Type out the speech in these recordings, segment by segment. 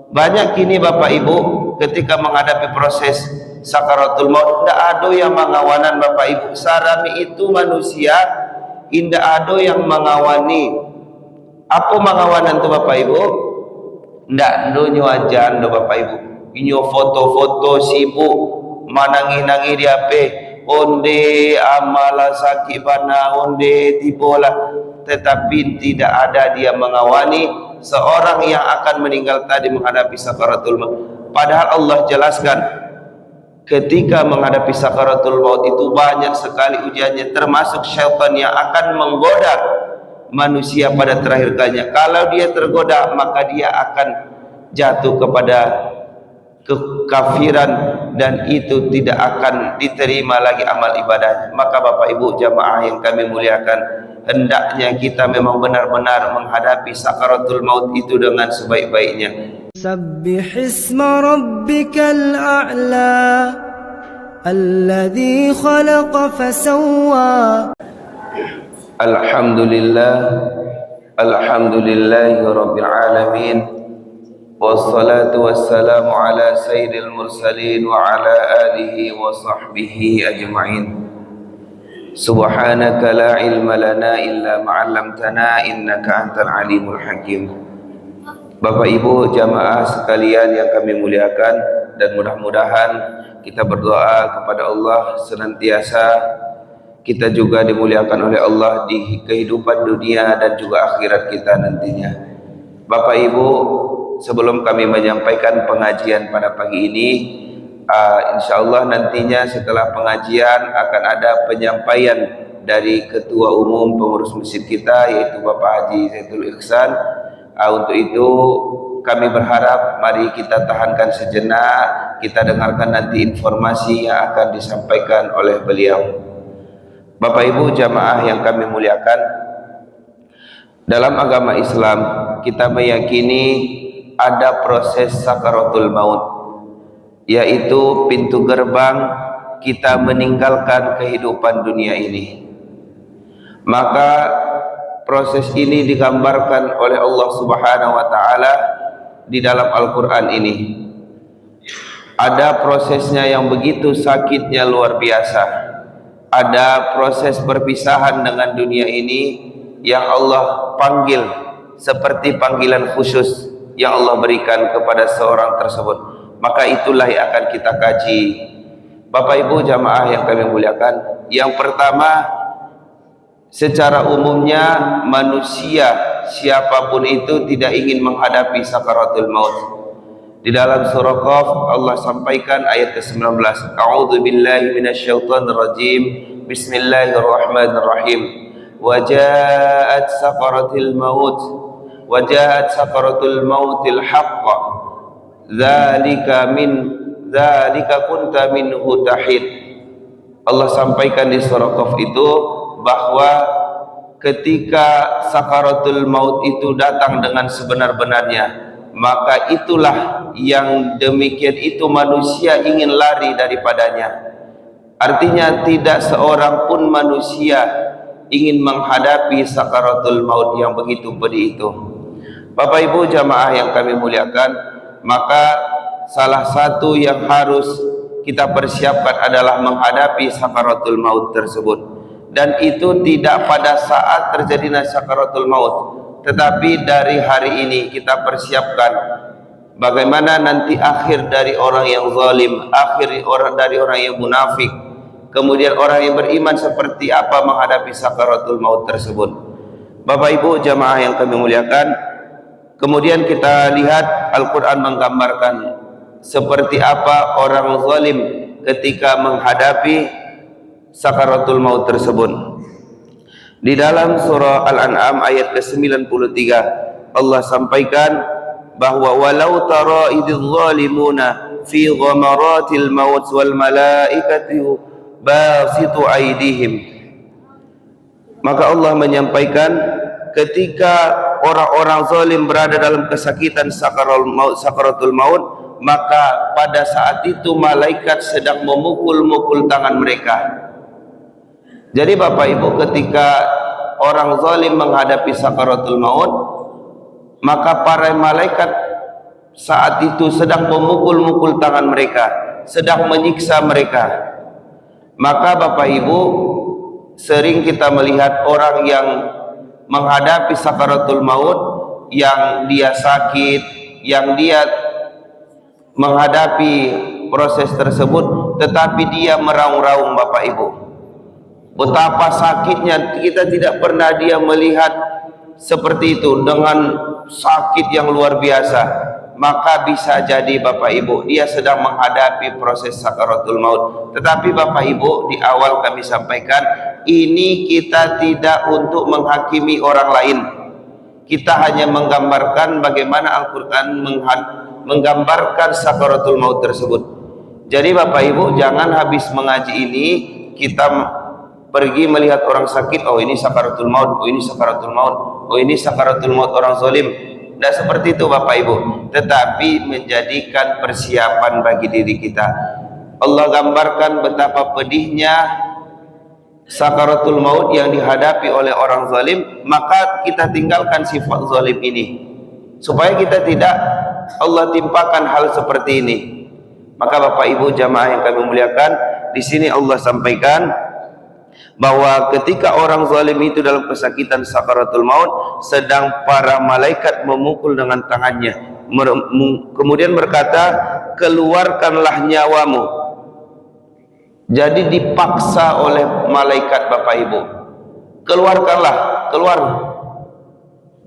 Banyak kini Bapak Ibu ketika menghadapi proses sakaratul maut, tidak ada yang mengawanan Bapak Ibu. Sarami itu manusia, tidak ada yang mengawani. Apa mengawanan tu Bapak Ibu? Tidak ada nyawajan do Bapak Ibu. Inyo foto-foto sibuk manangi-nangi dia pe. Onde amala sakit bana, onde tibola, tetapi tidak ada dia mengawani seorang yang akan meninggal tadi menghadapi sakaratul maut. Padahal Allah jelaskan ketika menghadapi sakaratul maut itu banyak sekali ujiannya, termasuk syaitan yang akan menggoda manusia pada terakhir kalinya. Kalau dia tergoda, maka dia akan jatuh kepada kekafiran dan itu tidak akan diterima lagi amal ibadahnya. Maka Bapak Ibu jamaah yang kami muliakan, hendaknya kita memang benar-benar menghadapi sakaratul maut itu dengan sebaik-baiknya. Sabbihisma rabbikal a'la alladhi khalaqa fasawwa. Alhamdulillah, alhamdulillahi rabbil alamin, wassalatu wassalamu ala sayyidil mursalin wa ala alihi wa sahbihi ajma'in. Subhanaka la ilma lana illa ma'allamtana innaka antal alimul hakim. Bapak Ibu jamaah sekalian yang kami muliakan, dan mudah-mudahan kita berdoa kepada Allah senantiasa kita juga dimuliakan oleh Allah di kehidupan dunia dan juga akhirat kita nantinya. Bapak Ibu, sebelum kami menyampaikan pengajian pada pagi ini, insyaallah nantinya setelah pengajian akan ada penyampaian dari Ketua Umum Pengurus Masjid kita, yaitu Bapak Haji Zaidul Ihsan. Untuk itu kami berharap mari kita tahankan sejenak, kita dengarkan nanti informasi yang akan disampaikan oleh beliau. Bapak Ibu jamaah yang kami muliakan, dalam agama Islam kita meyakini ada proses sakaratul maut, yaitu pintu gerbang kita meninggalkan kehidupan dunia ini. Maka proses ini digambarkan oleh Allah Subhanahu wa taala di dalam Al-Qur'an ini. Ada prosesnya yang begitu sakitnya luar biasa. Ada proses perpisahan dengan dunia ini yang Allah panggil seperti panggilan khusus yang Allah berikan kepada seorang tersebut. Maka itulah yang akan kita kaji. Bapak Ibu jamaah yang kami muliakan, yang pertama, secara umumnya manusia siapapun itu tidak ingin menghadapi sakaratul maut. Di dalam surah Qaf Allah sampaikan ayat ke-19, A'udzu billahi minasyaitonir rajim. Bismillahirrahmanirrahim. Wa ja'at sakaratul maut wa ja'at sakaratul mautil haqq. Dzalika kunta minhu tahid. Allah sampaikan di surah Qaf itu bahwa ketika sakaratul maut itu datang dengan sebenar-benarnya, maka itulah yang demikian itu manusia ingin lari daripadanya. Artinya tidak seorang pun manusia ingin menghadapi sakaratul maut yang begitu pedih itu. Bapak Ibu jamaah yang kami muliakan, maka salah satu yang harus kita persiapkan adalah menghadapi sakaratul maut tersebut. Dan itu tidak pada saat terjadinya sakaratul maut, tetapi dari hari ini kita persiapkan bagaimana nanti akhir dari orang yang zalim, akhir dari orang yang munafik, kemudian orang yang beriman seperti apa menghadapi sakaratul maut tersebut. Bapak Ibu jamaah yang kami muliakan, kemudian kita lihat Al-Quran menggambarkan seperti apa orang zalim ketika menghadapi sakaratul maut tersebut. Di dalam surah Al-An'am ayat ke-93 Allah sampaikan bahwa walau tara idzal zalimuna fi ghamaratil maut wal malaikatu basitu aydihim. Maka Allah menyampaikan ketika orang-orang zalim berada dalam kesakitan sakaratul maut, maka pada saat itu malaikat sedang memukul-mukul tangan mereka. Jadi Bapak Ibu, ketika orang zalim menghadapi sakaratul maut, maka para malaikat saat itu sedang memukul-mukul tangan mereka, sedang menyiksa mereka. Maka Bapak Ibu, sering kita melihat orang yang menghadapi sakaratul maut, yang dia sakit, yang dia menghadapi proses tersebut, tetapi dia meraung-raung. Bapak Ibu, betapa sakitnya, kita tidak pernah dia melihat seperti itu, dengan sakit yang luar biasa. Maka bisa jadi Bapak Ibu, dia sedang menghadapi proses sakaratul maut. Tetapi Bapak Ibu, di awal kami sampaikan, ini kita tidak untuk menghakimi orang lain. Kita hanya menggambarkan bagaimana Al-Quran menggambarkan sakaratul maut tersebut. Jadi Bapak Ibu, jangan habis mengaji ini kita pergi melihat orang sakit, oh ini sakaratul maut, oh ini sakaratul maut, oh ini sakaratul maut orang zalim. Tidak seperti itu Bapak Ibu, tetapi menjadikan persiapan bagi diri kita. Allah gambarkan betapa pedihnya sakaratul maut yang dihadapi oleh orang zalim, maka kita tinggalkan sifat zalim ini supaya kita tidak Allah timpakan hal seperti ini. Maka Bapak Ibu jamaah yang kami muliakan, di sini Allah sampaikan bahwa ketika orang zalim itu dalam kesakitan sakaratul maut, sedang para malaikat memukul dengan tangannya, kemudian berkata, keluarkanlah nyawamu. Jadi dipaksa oleh malaikat Bapak Ibu, keluarkanlah, keluar,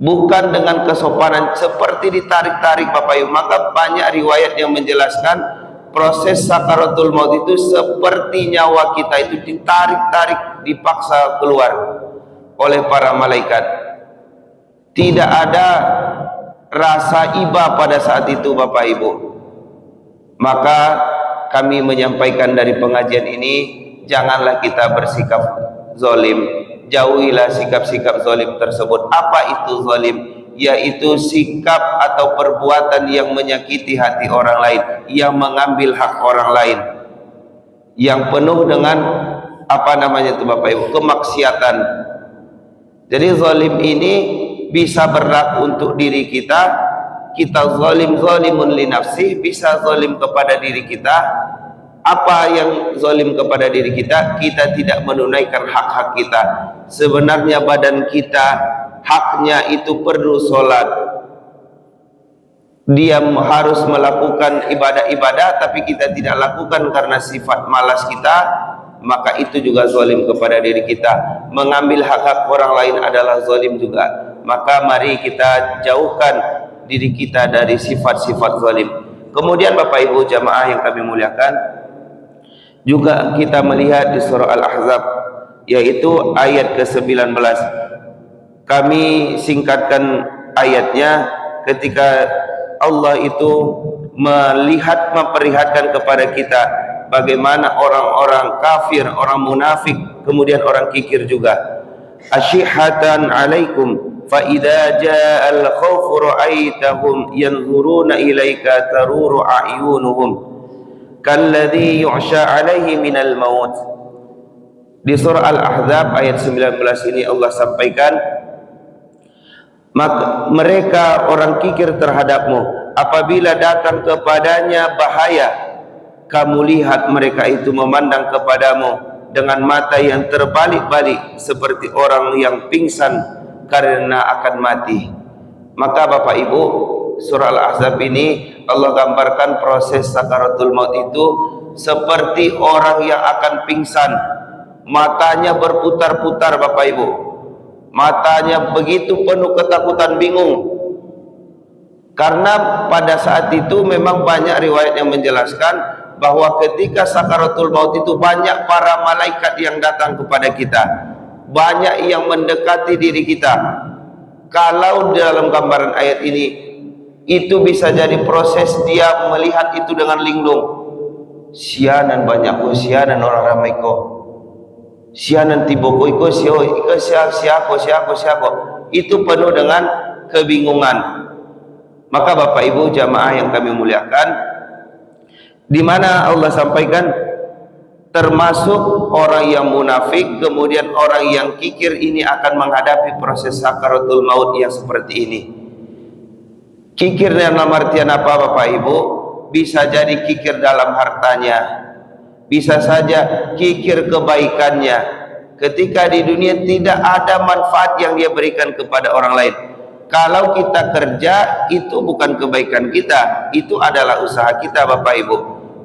bukan dengan kesopanan, seperti ditarik-tarik Bapak Ibu. Maka banyak riwayat yang menjelaskan proses sakaratul maut itu seperti nyawa kita itu ditarik-tarik, dipaksa keluar oleh para malaikat. Tidak ada rasa iba pada saat itu Bapak Ibu. Maka kami menyampaikan dari pengajian ini, janganlah kita bersikap zalim, jauhilah sikap-sikap zalim tersebut. Apa itu zalim? Yaitu sikap atau perbuatan yang menyakiti hati orang lain, yang mengambil hak orang lain, yang penuh dengan apa namanya itu Bapak Ibu, kemaksiatan. Jadi zalim ini bisa berlaku untuk diri kita, kita zalim, zalimun li nafsih, bisa zalim kepada diri kita. Apa yang zalim kepada diri kita? Kita tidak menunaikan hak-hak kita. Sebenarnya badan kita haknya itu perlu sholat, dia harus melakukan ibadah-ibadah, tapi kita tidak lakukan karena sifat malas kita, maka itu juga zalim kepada diri kita. Mengambil hak-hak orang lain adalah zalim juga. Maka mari kita jauhkan diri kita dari sifat-sifat zalim. Kemudian Bapak Ibu jamaah yang kami muliakan, juga kita melihat di surah Al-Ahzab, yaitu ayat ke-19. Kami singkatkan ayatnya, ketika Allah itu melihat, memperlihatkan kepada kita bagaimana orang-orang kafir, orang munafik, kemudian orang kikir juga. Asyihatan alaikum fa idza ja'al khawfu ra'aitahum yanzuruna ilaika taruru a'yunuhum kalladhi yu'sha alaihi minal maut. Di surah Al-Ahzab ayat 19 ini Allah sampaikan, maka mereka orang kikir terhadapmu, apabila datang kepadanya bahaya, kamu lihat mereka itu memandang kepadamu dengan mata yang terbalik-balik seperti orang yang pingsan karena akan mati. Maka Bapak Ibu, surah Al-Ahzab ini Allah gambarkan proses sakaratul maut itu seperti orang yang akan pingsan, matanya berputar-putar Bapak Ibu, matanya begitu penuh ketakutan, bingung. Karena pada saat itu memang banyak riwayat yang menjelaskan bahwa ketika sakaratul maut itu banyak para malaikat yang datang kepada kita, banyak yang mendekati diri kita. Kalau dalam gambaran ayat ini, itu bisa jadi proses dia melihat itu dengan linglung. Sianan banyak ko, sianan orang ramai ko, sianan tibo ko iko siako. Itu penuh dengan kebingungan. Maka Bapak Ibu jamaah yang kami muliakan, di mana Allah sampaikan termasuk orang yang munafik, kemudian orang yang kikir ini akan menghadapi proses sakaratul maut yang seperti ini. Kikir dalam artian apa Bapak Ibu? Bisa jadi kikir dalam hartanya, bisa saja kikir kebaikannya. Ketika di dunia tidak ada manfaat yang dia berikan kepada orang lain. Kalau kita kerja, itu bukan kebaikan kita, itu adalah usaha kita Bapak Ibu.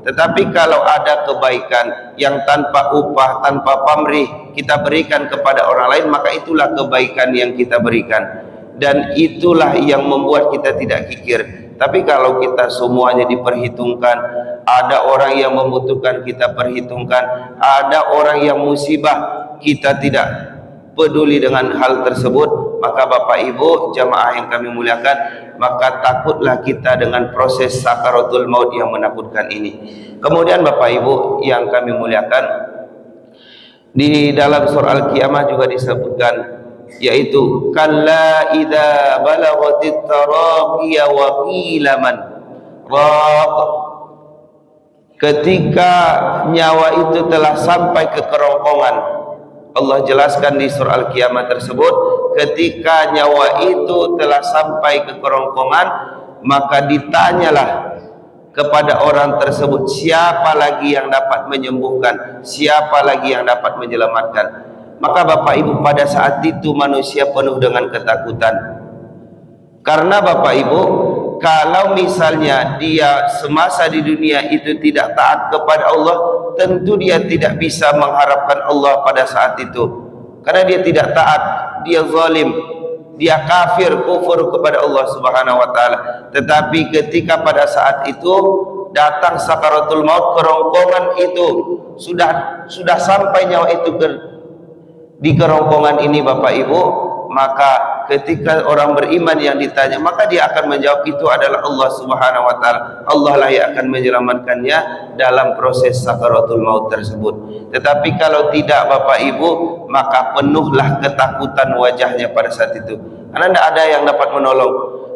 Tetapi kalau ada kebaikan yang tanpa upah, tanpa pamrih kita berikan kepada orang lain, maka itulah kebaikan yang kita berikan. Dan itulah yang membuat kita tidak kikir. Tapi kalau kita semuanya diperhitungkan, ada orang yang membutuhkan kita perhitungkan, ada orang yang musibah, kita tidak peduli dengan hal tersebut, maka Bapak Ibu jamaah yang kami muliakan, maka takutlah kita dengan proses sakaratul maut yang menakutkan ini. Kemudian Bapak Ibu yang kami muliakan, di dalam surah Al-Qiyamah juga disebutkan, yaitu kalla idza balaghatit taraqiya wa qila man raq, ketika nyawa itu telah sampai ke kerongkongan. Allah jelaskan di surah Al-Qiyamah tersebut, ketika nyawa itu telah sampai ke kerongkongan, maka ditanyalah kepada orang tersebut, siapa lagi yang dapat menyembuhkan, siapa lagi yang dapat menyelamatkan. Maka Bapak Ibu, pada saat itu manusia penuh dengan ketakutan. Karena Bapak Ibu, kalau misalnya dia semasa di dunia itu tidak taat kepada Allah, tentu dia tidak bisa mengharapkan Allah pada saat itu. Karena dia tidak taat, dia zalim, dia kafir, kufur kepada Allah Subhanahu wa taala. Tetapi ketika pada saat itu datang sakaratul maut, kerongkongan itu sudah sampai nyawa itu di kerongkongan ini Bapak Ibu, maka ketika orang beriman yang ditanya, maka dia akan menjawab itu adalah Allah Subhanahu wa taala. Allah lah yang akan menyelamatkannya dalam proses sakaratul maut tersebut. Tetapi kalau tidak Bapak Ibu, maka penuhlah ketakutan wajahnya pada saat itu, karena tidak ada yang dapat menolong.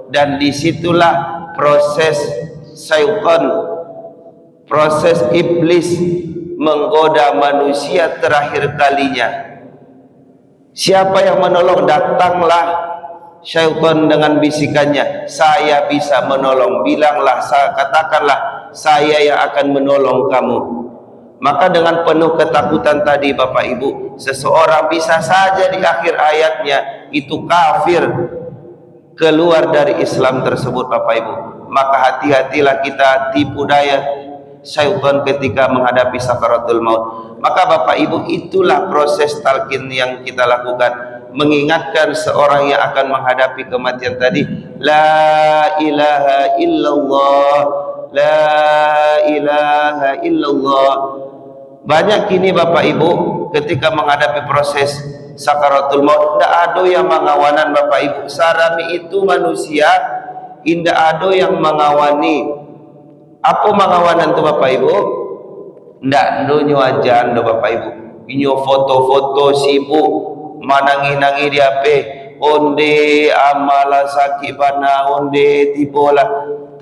Dan disitulah proses syaitan, proses iblis menggoda manusia terakhir kalinya. Siapa yang menolong? Datanglah syaitan dengan bisikannya, saya bisa menolong. Bilanglah, katakanlah, saya yang akan menolong kamu. Maka dengan penuh ketakutan tadi Bapak Ibu, seseorang bisa saja di akhir ayatnya itu kafir, keluar dari Islam tersebut Bapak Ibu. Maka hati-hatilah kita tipu daya syaitan ketika menghadapi sakaratul maut. Maka Bapak Ibu, itulah proses talqin yang kita lakukan, mengingatkan seorang yang akan menghadapi kematian tadi, la ilaha illallah, la ilaha illallah. Banyak kini Bapak Ibu ketika menghadapi proses sakaratul maut, tidak ada yang mengawanan Bapak Ibu. Sarami itu manusia, indah ada yang mengawani. Apa mengawanan itu Bapak Ibu? Ndak ndonyo ajan do Bapak Ibu. Inyo foto-foto sibuk manangi-nangi di HP. Onde amala sakit bana, onde tibola.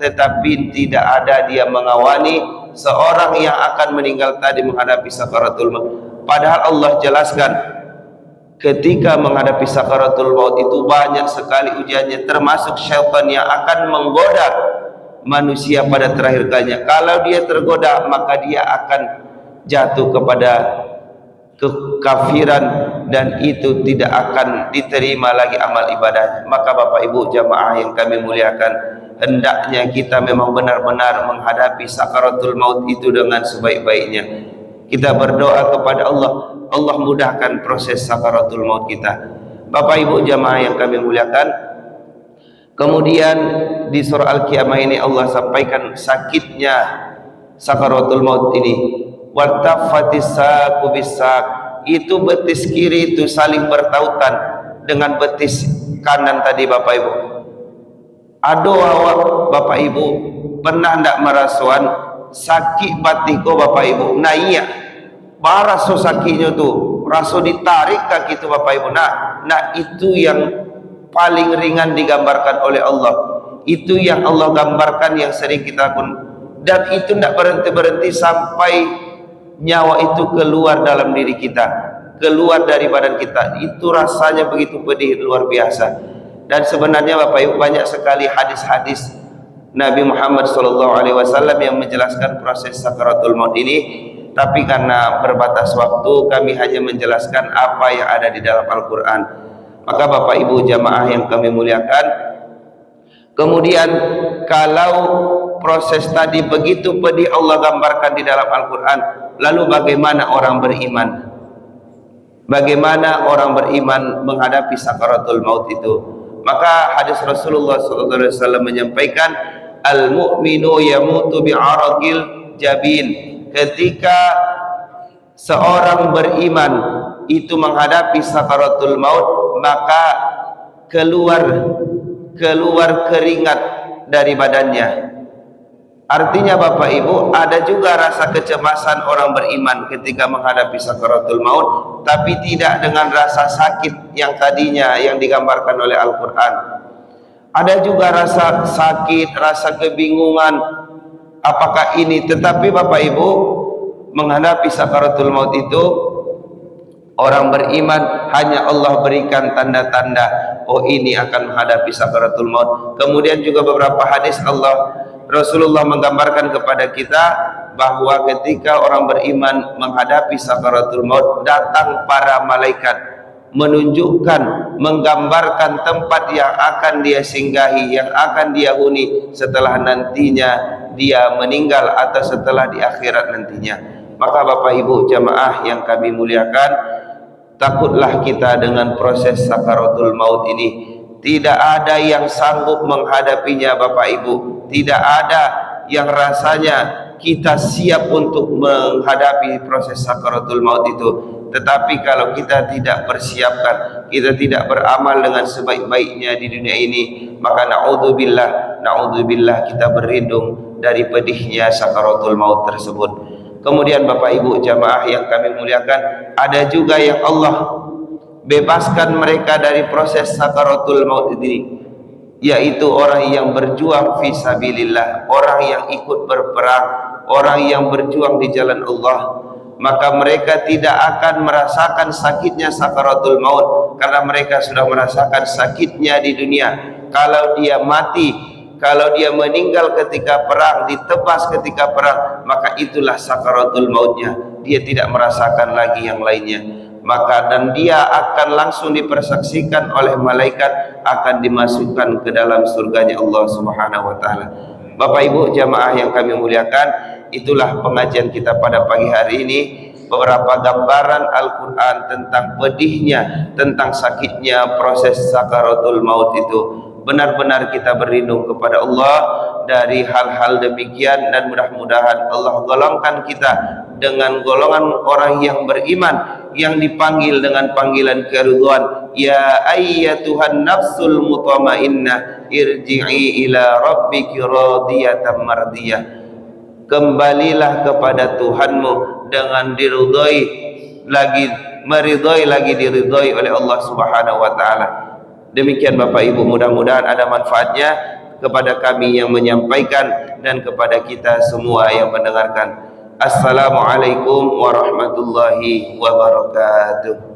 Tetapi tidak ada dia mengawani seorang yang akan meninggal tadi menghadapi sakaratul maut. Padahal Allah jelaskan, ketika menghadapi sakaratul maut itu banyak sekali ujiannya, termasuk syaitan yang akan menggoda manusia pada terakhir kalinya. Kalau dia tergoda, maka dia akan jatuh kepada kekafiran, dan itu tidak akan diterima lagi amal ibadah. Maka Bapak Ibu jamaah yang kami muliakan, hendaknya kita memang benar-benar menghadapi sakaratul maut itu dengan sebaik-baiknya. Kita berdoa kepada Allah, Allah mudahkan proses sakaratul maut kita. Bapak Ibu jamaah yang kami muliakan, kemudian di surah Al-Qiyamah ini Allah sampaikan sakitnya sakaratul maut ini. Waltafatis saqu bisaq, itu betis kiri itu saling bertautan dengan betis kanan tadi Bapak Ibu. Ado awak Bapak Ibu pernah ndak merasuan sakit batiko Bapak Ibu? Nah iya, baraso sakitnya tuh, raso ditarik kaki itu Bapak Ibu. Nah itu yang paling ringan digambarkan oleh Allah. Itu yang Allah gambarkan yang sering kita lakukan, dan itu tidak berhenti-berhenti sampai nyawa itu keluar dalam diri kita, keluar dari badan kita. Itu rasanya begitu pedih luar biasa. Dan sebenarnya Bapak Ibu banyak sekali hadis-hadis Nabi Muhammad SAW yang menjelaskan proses sakaratul maut ini. Tapi karena berbatas waktu, kami hanya menjelaskan apa yang ada di dalam Al-Quran. Maka Bapak Ibu jamaah yang kami muliakan, kemudian kalau proses tadi begitu pedih Allah gambarkan di dalam Al-Quran, lalu bagaimana orang beriman? Bagaimana orang beriman menghadapi sakaratul maut itu? Maka hadis Rasulullah SAW menyampaikan, al-mu'minu yamutu bi'araqil jabin. Ketika seorang beriman itu menghadapi sakaratul maut, maka keluar keringat dari badannya. Artinya Bapak Ibu, ada juga rasa kecemasan orang beriman ketika menghadapi sakaratul maut, tapi tidak dengan rasa sakit yang tadinya yang digambarkan oleh Al-Quran. Ada juga rasa sakit, rasa kebingungan, apakah ini? Tetapi Bapak Ibu, menghadapi sakaratul maut itu, orang beriman hanya Allah berikan tanda-tanda, oh ini akan menghadapi sakaratul maut. Kemudian juga beberapa hadis Rasulullah menggambarkan kepada kita bahwa ketika orang beriman menghadapi sakaratul maut, datang para malaikat menunjukkan, menggambarkan tempat yang akan dia singgahi, yang akan dia huni setelah nantinya dia meninggal atau setelah di akhirat nantinya. Maka Bapak Ibu jamaah yang kami muliakan, takutlah kita dengan proses sakaratul maut ini. Tidak ada yang sanggup menghadapinya Bapak Ibu. Tidak ada yang rasanya kita siap untuk menghadapi proses sakaratul maut itu. Tetapi kalau kita tidak persiapkan, kita tidak beramal dengan sebaik-baiknya di dunia ini, maka na'udzubillah kita berlindung dari pedihnya sakaratul maut tersebut. Kemudian Bapak Ibu jamaah yang kami muliakan, ada juga yang Allah bebaskan mereka dari proses sakaratul maut ini, yaitu orang yang berjuang fi sabilillah, orang yang ikut berperang, orang yang berjuang di jalan Allah. Maka mereka tidak akan merasakan sakitnya sakaratul maut, karena mereka sudah merasakan sakitnya di dunia. Kalau dia mati, kalau dia meninggal ketika perang, ditebas ketika perang, maka itulah sakaratul mautnya. Dia tidak merasakan lagi yang lainnya. Maka dan dia akan langsung dipersaksikan oleh malaikat, akan dimasukkan ke dalam surganya Allah Subhanahu wa taala. Bapak Ibu jamaah yang kami muliakan, itulah pengajian kita pada pagi hari ini. Beberapa gambaran Al-Quran tentang pedihnya, tentang sakitnya proses sakaratul maut itu. Benar-benar kita berlindung kepada Allah dari hal-hal demikian, dan mudah-mudahan Allah golongkan kita dengan golongan orang yang beriman, yang dipanggil dengan panggilan keridhaan, ya ayyatuhan nafsul mutmainnah irji'i ila rabbiki radiyatan mardiyah. Kembalilah kepada Tuhanmu dengan meridhai lagi diridhai oleh Allah Subhanahu wa taala. Demikian Bapak Ibu, mudah-mudahan ada manfaatnya kepada kami yang menyampaikan dan kepada kita semua yang mendengarkan. Assalamualaikum warahmatullahi wabarakatuh.